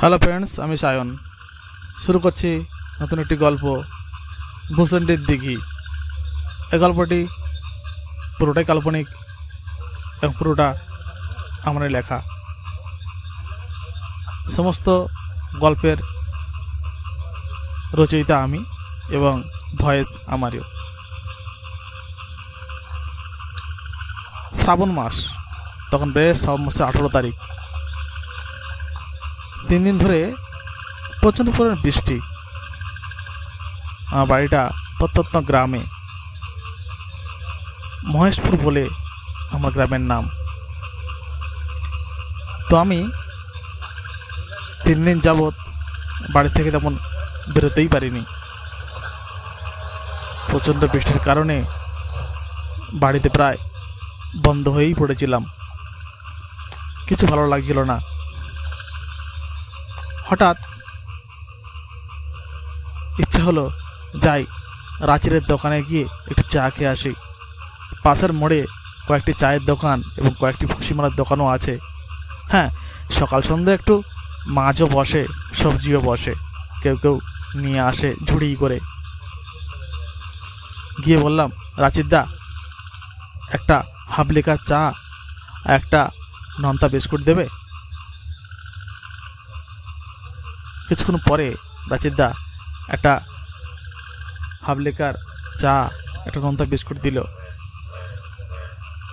Hello friends, আমি সায়ন। শুরু করছি নতুন একটি গল্প, ভূষণ্ডীর দিঘি। এই গল্পটি পুরোটাই কাল্পনিক এবং পুরোটা আমারই লেখা। সমস্ত গল্পের রচয়িতা আমি এবং ভয়েস আমারও। শ্রাবণ মাস, তখন বেশ শ্রাবণ মাসের 18 তারিখ। 3 দিন ধরে প্রচণ্ড পরিমাণ বৃষ্টি। আমার বাড়িটা প্রত্যন্ত গ্রামে, মহেশপুর বলে আমার গ্রামের নাম। তো আমি 3 দিন যাবৎ বাড়ি থেকে তেমন বেরোতেই পারিনি। প্রচণ্ড বৃষ্টির কারণে বাড়িতে প্রায় বন্ধ হয়েই পড়েছিলাম। কিছু ভালো লাগছিল না। হঠাৎ ইচ্ছা হলো যাই রাঁচিরের দোকানে গিয়ে একটু চা খেয়ে আসি। পাশের মোড়ে কয়েকটি চায়ের দোকান এবং কয়েকটি ভুসিমালার দোকানও আছে। হ্যাঁ, সকাল সন্ধ্যা একটু মাছও বসে, সবজিও বসে, কেউ কেউ নিয়ে আসে ঝুড়ি করে। গিয়ে বললাম, রাঁচির দা, একটা হাফ লিকার চা, একটা নন্তা বিস্কুট দেবে? কিছুক্ষণ পরে রাঁচির দা একটা হাফ লিকার চা, একটা নন্তা বিস্কুট দিল।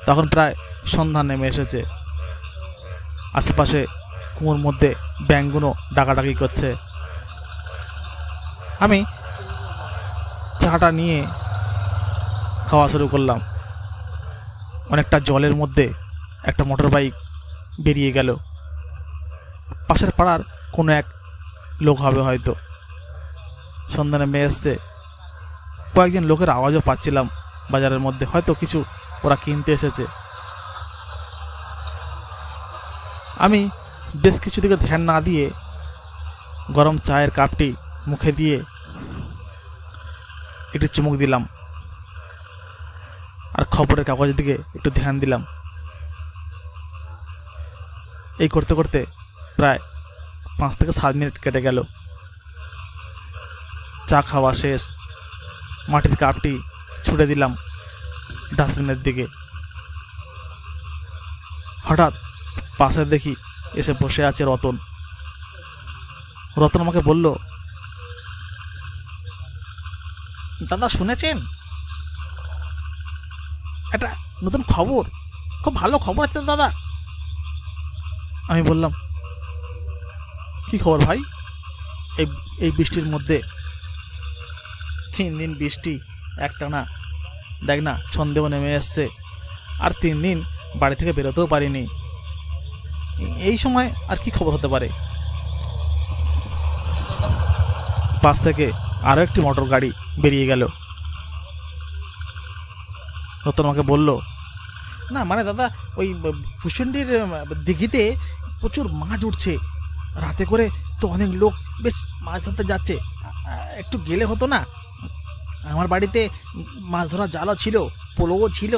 তখন প্রায় সন্ধ্যা নেমে এসেছে। আশেপাশে কুয়োর মধ্যে ব্যাঙগুলো ডাকাডাকি করছে। আমি চাটা নিয়ে খাওয়া শুরু করলাম। অনেকটা জলের মধ্যে একটা মোটর বাইক বেরিয়ে গেল। পাশের পাড়ার কোনো এক লোক হবে হয়তো। সন্ধ্যা নেমে এসছে। কয়েকজন লোকের আওয়াজও পাচ্ছিলাম বাজারের মধ্যে, হয়তো কিছু ওরা কিনতে এসেছে। আমি বেশ কিছু দিকে ধ্যান না দিয়ে গরম চায়ের কাপটি মুখে দিয়ে একটু চুমুক দিলাম, আর খবরের কাগজের দিকে একটু ধ্যান দিলাম। এই করতে করতে প্রায় 5 থেকে 7 মিনিট কেটে গেল। চা খাওয়া শেষ। মাটির কাপটি ছুঁড়ে দিলাম ডাস্টবিনের দিকে। হঠাৎ পাশে দেখি এসে বসে আছে রতন। রতন আমাকে বলল, দাদা শুনেছেন? একটা নতুন খবর, খুব ভালো খবর আছে দাদা। আমি বললাম, কি খবর ভাই? এই বৃষ্টির মধ্যে 3 দিন বৃষ্টি একটানা, দেখ না সন্দেহ নেমে এসছে, আর 3 দিন বাড়ি থেকে বেরোতেও পারিনি। এই সময় আর কি খবর হতে পারে? পাশ থেকে আরো একটি মোটর গাড়ি বেরিয়ে গেল। রতন আমাকে বলল, না মানে দাদা, ওই ভূষণ্ডীর দিঘিতে প্রচুর মাছ উঠছে। রাতে করে তো অনেক লোক বেশ মাছ ধরতে যাচ্ছে। একটু গেলে হতো না? আমার বাড়িতে মাছ ধরার জালও ছিল, পোলোও ছিল,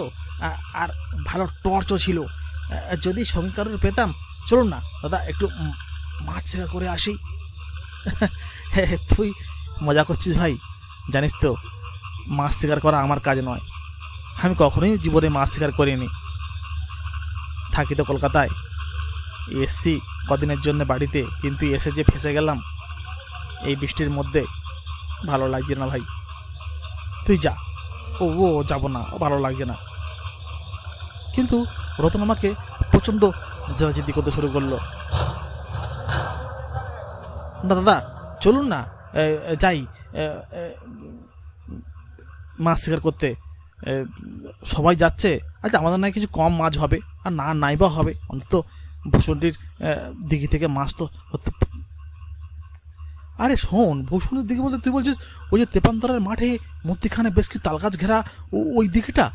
আর ভালো টর্চও ছিল। যদি সঙ্গে কারোর পেতাম, চলুন না দাদা একটু মাছ শিকার করে আসি। তুই মজা করছিস ভাই? জানিস তো মাছ শিকার করা আমার কাজ নয়। আমি কখনোই জীবনে মাছ শিকার করিনি। থাকি তো কলকাতায়, এসছি কদিনের জন্য বাড়িতে, কিন্তু এসে যে ফেঁসে গেলাম এই বৃষ্টির মধ্যে, ভালো লাগছে না ভাই। তুই যা। ও যাব না, ভালো লাগছে না। কিন্তু রতন আমাকে প্রচণ্ড জেদি করতে শুরু করলো। না দাদা চলুন না, যাই মাছ শিকার করতে। সবাই যাচ্ছে, আচ্ছা আমাদের নয় কিছু কম মাছ হবে, আর নাইবা হবে, অন্তত ভূষণ্ডীর দিঘি থেকে মাছ তো হতে। আরে শোন, ভূষণ্ডীর দিঘি বলতে তুই বলছিস ওই যে তেপান্তরের মাঠে মধ্যিখানে বেশ কিছু তালগাছ ঘেরা ওই দিঘিটা?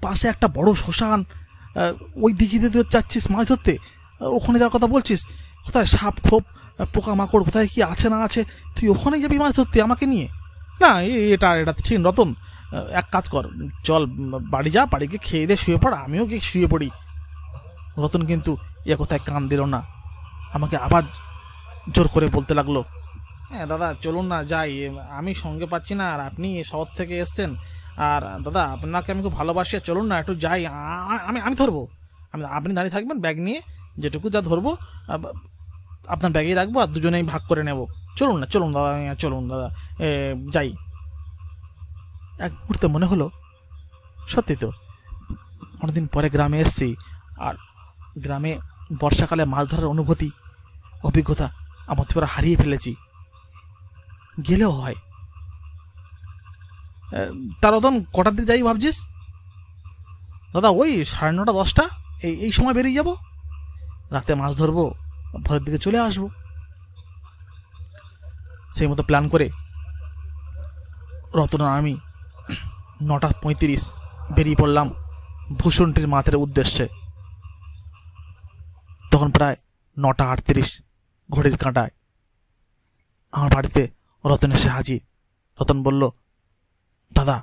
পাশে একটা বড় শ্মশান, ওই দিঘিতে তুই যাচ্ছিস মাছ ধরতে? ওখানে যাওয়ার কথা বলছিস? কোথায় সাপ খোপ পোকামাকড় কোথায় কি আছে না আছে, তুই ওখানে যাবি মাছ ধরতে আমাকে নিয়ে? না, এটা ঠিক রতন, এক কাজ কর, চল বাড়ি যা, বাড়ি গিয়ে খেয়ে দিয়ে শুয়ে পড়, আমিও গিয়ে শুয়ে পড়ি। রতন কিন্তু এ কোথায় কান দিল না, আমাকে আবার জোর করে বলতে লাগলো, হ্যাঁ দাদা চলুন না যাই, আমি সঙ্গে পাচ্ছি না, আর আপনি শহর থেকে এসছেন, আর দাদা আপনাকে আমি খুব ভালোবাসি, চলুন না একটু যাই, আমি আমি ধরবো, আপনি দাঁড়িয়ে থাকবেন ব্যাগ নিয়ে, যেটুকু যা ধরবো আপনার ব্যাগেই রাখবো, আর দুজনেই ভাগ করে নেব, চলুন না চলুন দাদা, চলুন দাদা যাই। এক মুহূর্তে মনে হলো সত্যি তো অনেকদিন পরে গ্রামে এসছি, আর গ্রামে বর্ষাকালে মাছ ধরার অনুভূতি অভিজ্ঞতা আমার তো হারিয়ে ফেলেছি, গেলেও হয়। তার রতন কটার দিকে যাই ভাবছিস? দাদা ওই 9:30 10টা এই সময় বেরিয়ে যাব, রাতে মাছ ধরবো, ভোরের দিকে চলে আসবো। সেই মতো প্ল্যান করে রতন আর আমি 9:35 বেরিয়ে পড়লাম ভূষণটির মাঠের উদ্দেশ্যে। তখন প্রায় 9:38 ঘড়ির কাঁটায় আমার বাড়িতে রতন এসে হাজির। রতন বলল, দাদা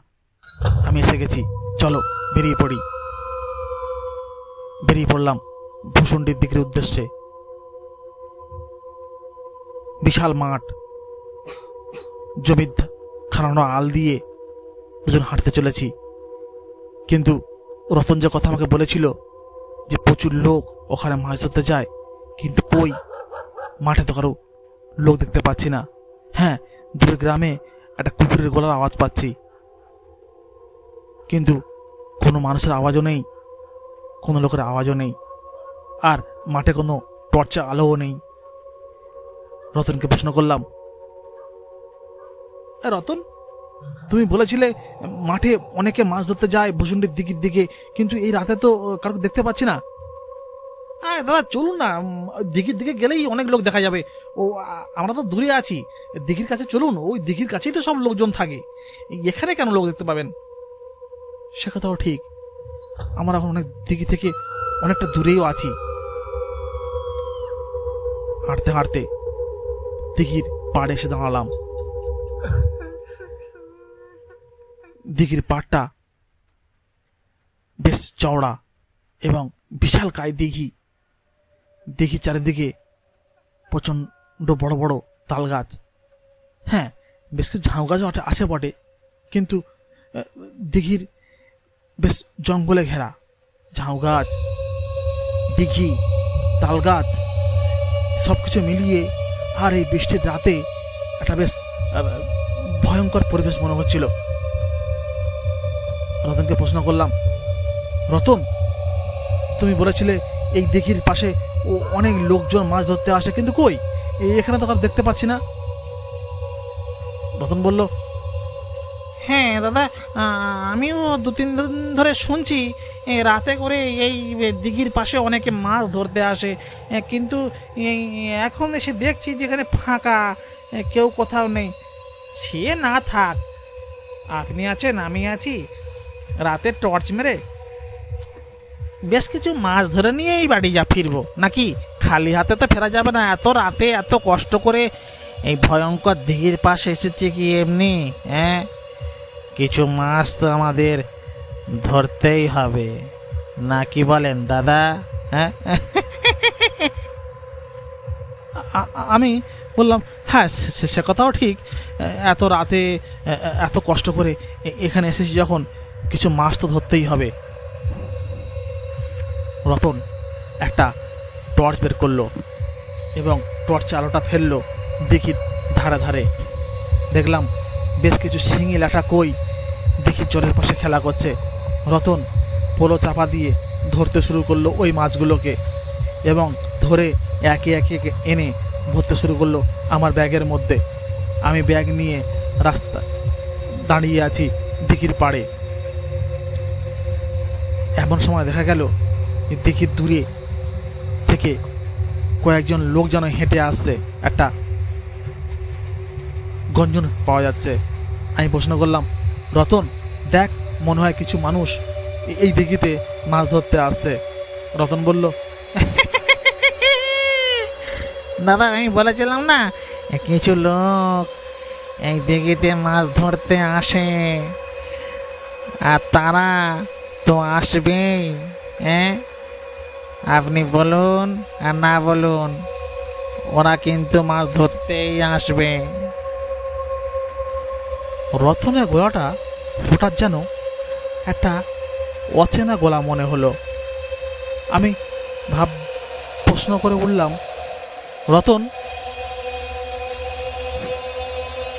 আমি এসে গেছি, চলো বেরিয়ে পড়ি। বেরিয়ে পড়লাম ভূষণটির দিকের উদ্দেশ্যে। বিশাল মাঠ, জমির খানানো আল দিয়ে দুজন হাঁটতে চলেছি, কিন্তু রতন যে কথা আমাকে বলেছিল যে প্রচুর লোক ওখানে মাছ ধরতে যায়, কিন্তু কই, মাঠে তো কারো লোক দেখতে পাচ্ছি না। হ্যাঁ, দূরের গ্রামে একটা কুকুরের গলার আওয়াজ পাচ্ছি, কিন্তু কোনো মানুষের আওয়াজও নেই, কোনো লোকের আওয়াজও নেই, আর মাঠে কোনো টর্চের আলোও নেই। রতনকে প্রশ্ন করলাম, রতন তুমি বলেছিলে মাঠে অনেকে মাছ ধরতে যায় ভূষণটির দিকের দিকে, কিন্তু এই রাতে তো কারোকে দেখতে পাচ্ছি না। হ্যাঁ দাদা চলুন না, দিঘির দিকে গেলেই অনেক লোক দেখা যাবে, ও আমরা তো দূরে আছি, দিঘির কাছে চলুন, ওই দিঘির কাছেই তো সব লোকজন থাকে, এখানে কেন লোক দেখতে পাবেন? সে কথাও ঠিক, আমরা এখন অনেক দিঘি থেকে অনেকটা দূরেও আছি। হাঁটতে হাঁটতে দিঘির পাড়ে এসে দাঁড়ালাম। দিঘির পাড়টা বেশ চওড়া এবং বিশাল কায় দিঘি। দিঘির চারিদিকে প্রচন্ড বড় বড় তাল গাছ, হ্যাঁ বেশ কিছু ঝাউ গাছও আছে বটে, কিন্তু দিঘির বেশ জঙ্গলে ঘেরা। ঝাউ গাছ, দিঘি, তাল গাছ সবকিছু মিলিয়ে আর এই বৃষ্টির রাতে একটা বেশ ভয়ঙ্কর পরিবেশ মনে হচ্ছিল। রতনকে প্রশ্ন করলাম, রতন তুমি বলেছিলে এই দিঘির পাশে ও অনেক লোকজন মাছ ধরতে আসে, কিন্তু কই, এখানে তো আর দেখতে পাচ্ছি না। রতন বলল, হ্যাঁ দাদা আমিও 2-3 দিন ধরে শুনছি রাতে করে এই দিঘির পাশে অনেকে মাছ ধরতে আসে, কিন্তু এখন এসে দেখছি যেখানে ফাঁকা, কেউ কোথাও নেই। সে না থাক, আপনি আছেন আমি আছি, রাতে টর্চ মেরে বেশ কিছু মাছ ধরে নিয়েই বাড়ি ফিরবো, নাকি খালি হাতে তো ফেরা যাবে না, এত রাতে এত কষ্ট করে এই ভয়ঙ্কর দিঘির পাশে এসেছে কি এমনি? হ্যাঁ, কিছু মাছ তো আমাদের ধরতেই হবে, না কি বলেন দাদা? হ্যাঁ আমি বললাম, হ্যাঁ সে কথাও ঠিক, এত রাতে এত কষ্ট করে এখানে এসেছি যখন, কিছু মাছ তো ধরতেই হবে। রতন একটা টর্চ বের করলো এবং টর্চে আলোটা ফেললো দিঘির ধারে ধারে। দেখলাম বেশ কিছু শিঙি ল্যাঠা কই দিঘির জলের পাশে খেলা করছে। রতন পোলো চাপা দিয়ে ধরতে শুরু করলো ওই মাছগুলোকে, এবং ধরে একে একে এনে ভরতে শুরু করলো আমার ব্যাগের মধ্যে। আমি ব্যাগ নিয়ে রাস্তা দাঁড়িয়ে আছি দিঘির পাড়ে। এমন সময় দেখা গেল দিঘির দূরে থেকে কয়েকজন লোক যেন হেঁটে আসছে, একটা গঞ্জন পাওয়া যাচ্ছে। আমি প্রশ্ন করলাম, রতন দেখ, মনে হয় কিছু মানুষ এই দিঘিতে মাছ ধরতে আসছে। রতন বলল, দাদা আমি বলেছিলাম না কিছু লোক এই দিঘিতে মাছ ধরতে আসে, আর তারা তো আসবেই। হ্যাঁ, আপনি বলুন আর না বলুন, ওরা কিন্তু মাছ ধরতেই আসবে। রতনের গলাটা হঠাৎ যেন একটা অচেনা গলা মনে হলো। আমি প্রশ্ন করে বললাম, রতন,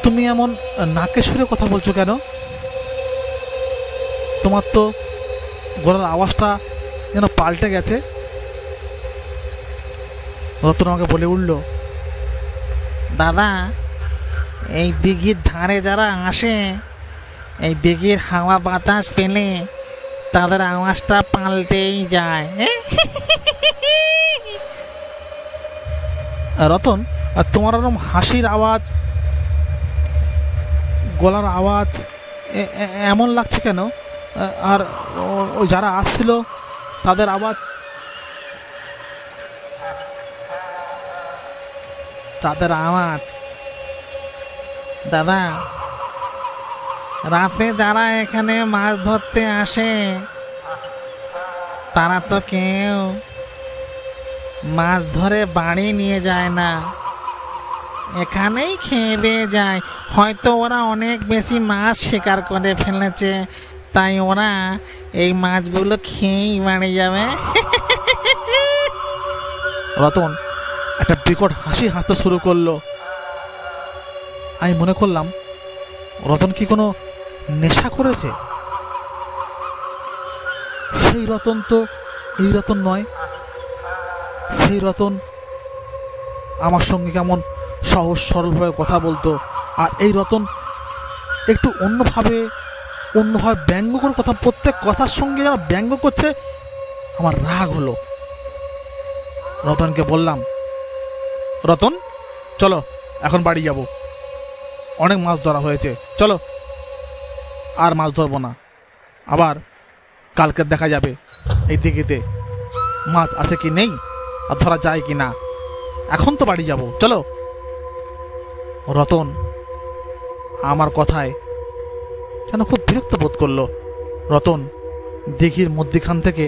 তুমি এমন নাকে সুরে কথা বলছো কেন? তোমার তো গলার আওয়াজটা যেন পাল্টে গেছে। রতন আমাকে বলে উঠল, দাদা, এই দিঘির ধারে যারা আসে, এই দিঘির হাওয়া বাতাস পেলে তাদের আওয়াজটা পাল্টেই যায়। রতন, আর তোমার এরকম হাসির আওয়াজ, গলার আওয়াজ এমন লাগছে কেন? আর ওই যারা আসছিল তাদের আওয়াজ, দাদা, রাতে যারা এখানে মাছ ধরতে আসে তারা তো কেউ মাছ ধরে বাড়ি নিয়ে যায় না, এখানেই খেয়ে দিয়ে যায়। হয়তো ওরা অনেক বেশি মাছ শিকার করে ফেলেছে, তাই ওরা এই মাছগুলো খেয়েই বাড়ি যাবে। রতন একটা বিকট হাসি হাসতে শুরু করলো। আমি মনে করলাম, রতন কি কোনো নেশা করেছে? সেই রতন তো এই রতন নয়। সেই রতন আমার সঙ্গে কেমন সহজ সরলভাবে কথা বলতো, আর এই রতন একটু অন্যভাবে ব্যঙ্গ করে কথা, প্রত্যেক কথার সঙ্গে যেন ব্যঙ্গ করছে। আমার রাগ হলো। রতনকে বললাম, রতন, চলো এখন বাড়ি যাব, অনেক মাছ ধরা হয়েছে, চলো আর মাছ ধরবো না, আবার কালকে দেখা যাবে এই দিঘিতে মাছ আছে কি নেই আর ধরা যায় কি না। এখন তো বাড়ি যাব, চলো। রতন আমার কথায় যেন খুব বিরক্ত বোধ করলো। রতন দিঘির মধ্যখান থেকে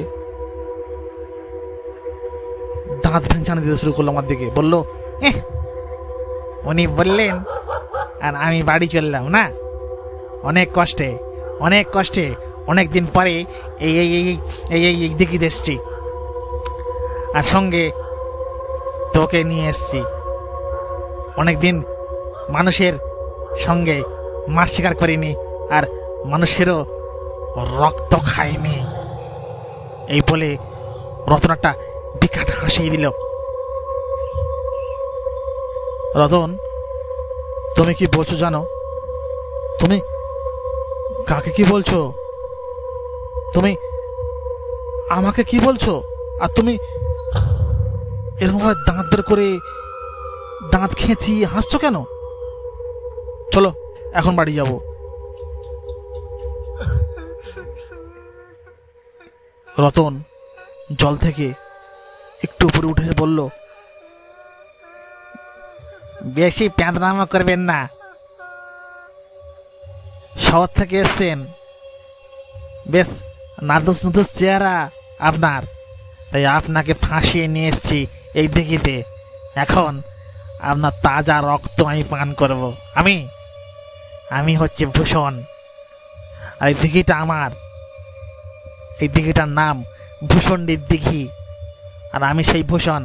দাঁত ভেঙচানি দিতে শুরু করলো আমার দিকে, বলল, উনি বললেন আর আমি বাড়ি চললাম না, অনেক কষ্টে অনেক দিন পরে এই এই এই এই এই এই দিঘিতে এসছি, আর সঙ্গে তোকে নিয়ে এসছি। অনেকদিন মানুষের সঙ্গে মাছ শিকার করিনি, আর মানুষেরও রক্ত খাইনি। এই বলে রতন একটা বিকট হাসি দিল। রতন, তুমি কি বলছো জানো? তুমি কাকে কি বলছো? তুমি আমাকে কি বলছো? আর তুমি এরকম দাঁত বের করে, দাঁত খেঁচিয়ে হাসছো কেন? চলো এখন বাড়ি যাব। রতন জল থেকে একটু উপরে উঠে বলল, বেশি প্যাঁদরামো করবেন না, শহর থেকে এসছেন, বেশ নাদুস নুদুস চেহারা আপনার, তাই আপনাকে ফাঁসিয়ে নিয়ে এসছি এই দিঘিতে। এখন আপনার তাজা রক্ত আমি পান করব। আমি হচ্ছে ভূষণ, আর এই দিঘিটা আমার। এই দিঘিটার নাম ভূষণডির দিঘি, আর আমি সেই ভূষণ।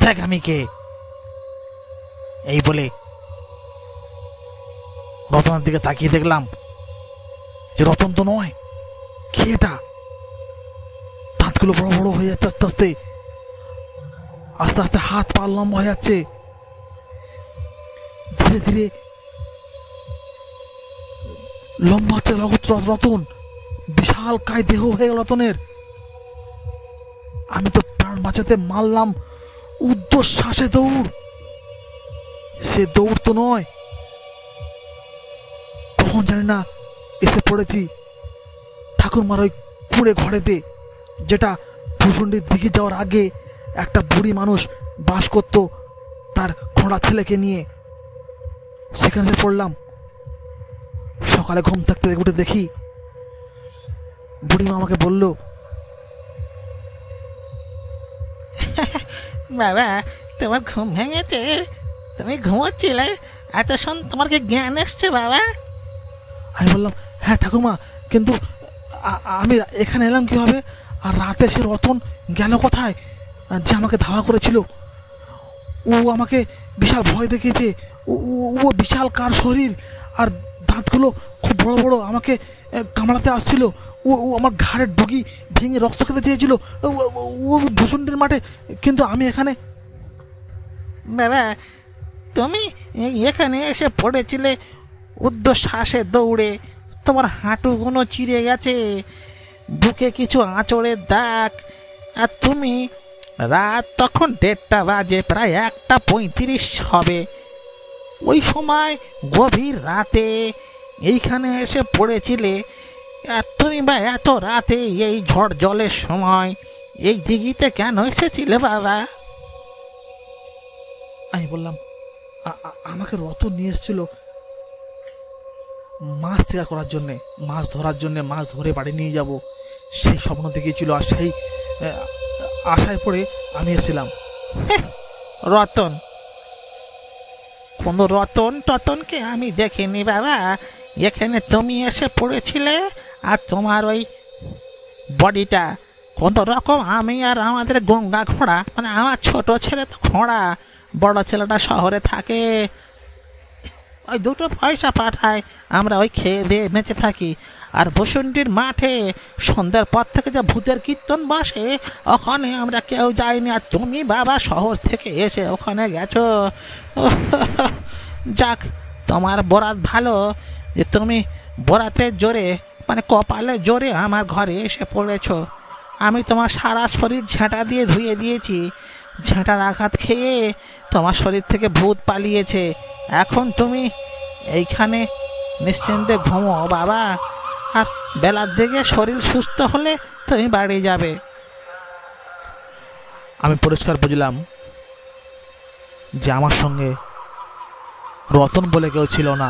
দেখ আমি কে। এই বলে রতনের দিকে তাকিয়ে দেখলাম যে রতন তো নয়। কি এটা? দাঁতগুলো বড় বড় হয়ে যাচ্ছে, আস্তে আস্তে আস্তে আস্তে হাত পা লম্বা হয়ে যাচ্ছে, ধীরে ধীরে লম্বা হচ্ছে রতন। বিশাল কায় দেহ হয়ে গেল রতনের। আমি তো প্রাণ বাঁচাতে মারলাম উর্ধ্বশ্বাসে দৌড়। সে দৌড় তো নয়, কখন জানি না এসে পড়েছি ঠাকুরমার ওই কুঁড়ে ঘরেতে, যেটা ভূষণডির দিকে যাওয়ার আগে একটা বুড়ি মানুষ বাস করত তার খোঁড়া ছেলেকে নিয়ে। সেখানে এসে পড়লাম। সকালে ঘুম থাকতে উঠে দেখি বুড়িমা আমাকে বলল, বাবা, তোমার ঘুম ভেঙেছে? তুমি ঘুমোচ্ছিলে, এত শোন, তোমার কি জ্ঞান এসছে বাবা? আমি বললাম, হ্যাঁ ঠাকুমা, কিন্তু আমি এখানে এলাম কিভাবে? আর রাতে সে রতন গেল কোথায়, যে আমাকে ধাওয়া করেছিল? ও আমাকে বিশাল ভয় দেখিয়েছে। ও বিশাল কার শরীর, আর দাঁতগুলো খুব বড় বড়, আমাকে কামড়াতে আসছিল। ও আমার ঘাড়ের ডুগি ভেঙে রক্ত খেতে চেয়েছিল। ও ভূষণটির মাঠে, কিন্তু আমি এখানে। বাবা, তুমি এখানে এসে পড়েছিলে উর্ধ্বশ্বাসে দৌড়ে, তোমার হাঁটুগুলো চিরে গেছে, বুকে কিছু আঁচড়ের দাগ। আর তুমি, রাত তখন 1:30 বাজে, প্রায় 1:35 হবে। ওই সময় গভীর রাতে এইখানে এসে পড়েছিলে। আর তুমি বা এত রাতে এই ঝড় জলের সময় এই দিঘিতে কেন এসেছিলে বাবা? আমি বললাম, আমাকে রতন নিয়ে এসেছিল মাছ শিকার করার জন্যে, মাছ ধরার জন্যে, মাছ ধরে বাড়ি নিয়ে যাব, সেই স্বপ্ন দেখিয়েছিল। আর সেই আশায় পড়ে আমি এসেছিলাম। রতন? কোনো রতন টতনকে আমি দেখিনি বাবা। এখানে তুমি এসে পড়েছিলে, আর তোমার ওই বডিটা কোনো রকম আমি আর আমাদের গঙ্গা ঘোড়া, মানে আমার ছোট ছেলে তো ঘোড়া, বড় ছেলেটা শহরে থাকে, ওই 2 পয়সা পাঠায়, আমরা ওই খেয়ে দিয়ে বেঁচে থাকি। আর বসুন্তির মাঠে সন্ধ্যার পর থেকে যে ভূতের কীর্তন বসে, ওখানে আমরা কেউ যাইনি। আর তুমি বাবা শহর থেকে এসে ওখানে গেছো। যাক, তোমার বরাত ভালো যে তুমি বরাতের জোরে, মানে কপালে জোরে আমার ঘরে এসে পড়েছো। আমি তোমার সারা শরীর ঝাঁটা দিয়ে ধুয়ে দিয়েছি। ঝাঁটার আঘাত খেয়ে তোমার শরীর থেকে ভূত পালিয়েছে। এখন তুমি এইখানে নিশ্চিন্তে ঘুমো বাবা, আর বেলার দিকে শরীর সুস্থ হলে তুমি বাড়ি যাবে। আমি পরিষ্কার বুঝলাম যে আমার সঙ্গে রতন বলে কেউ ছিল না,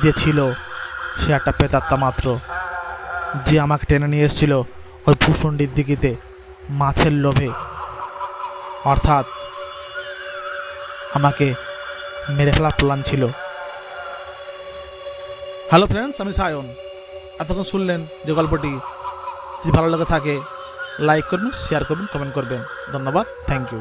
যে ছিল সে একটা প্রেতাত্মা মাত্র, যে আমাকে টেনে নিয়ে এসেছিল ওই ভূষণ্ডির দিঘিতে মাছের লোভে, অর্থাৎ আমাকে মেরে ফেলার প্ল্যান ছিল। হ্যালো ফ্রেন্ডস, আমি সায়ন। এতক্ষণ শুনলেন যে গল্পটি, যদি ভালো লেগে থাকে লাইক করবেন, শেয়ার করবেন, কমেন্ট করবেন। ধন্যবাদ, থ্যাংক ইউ।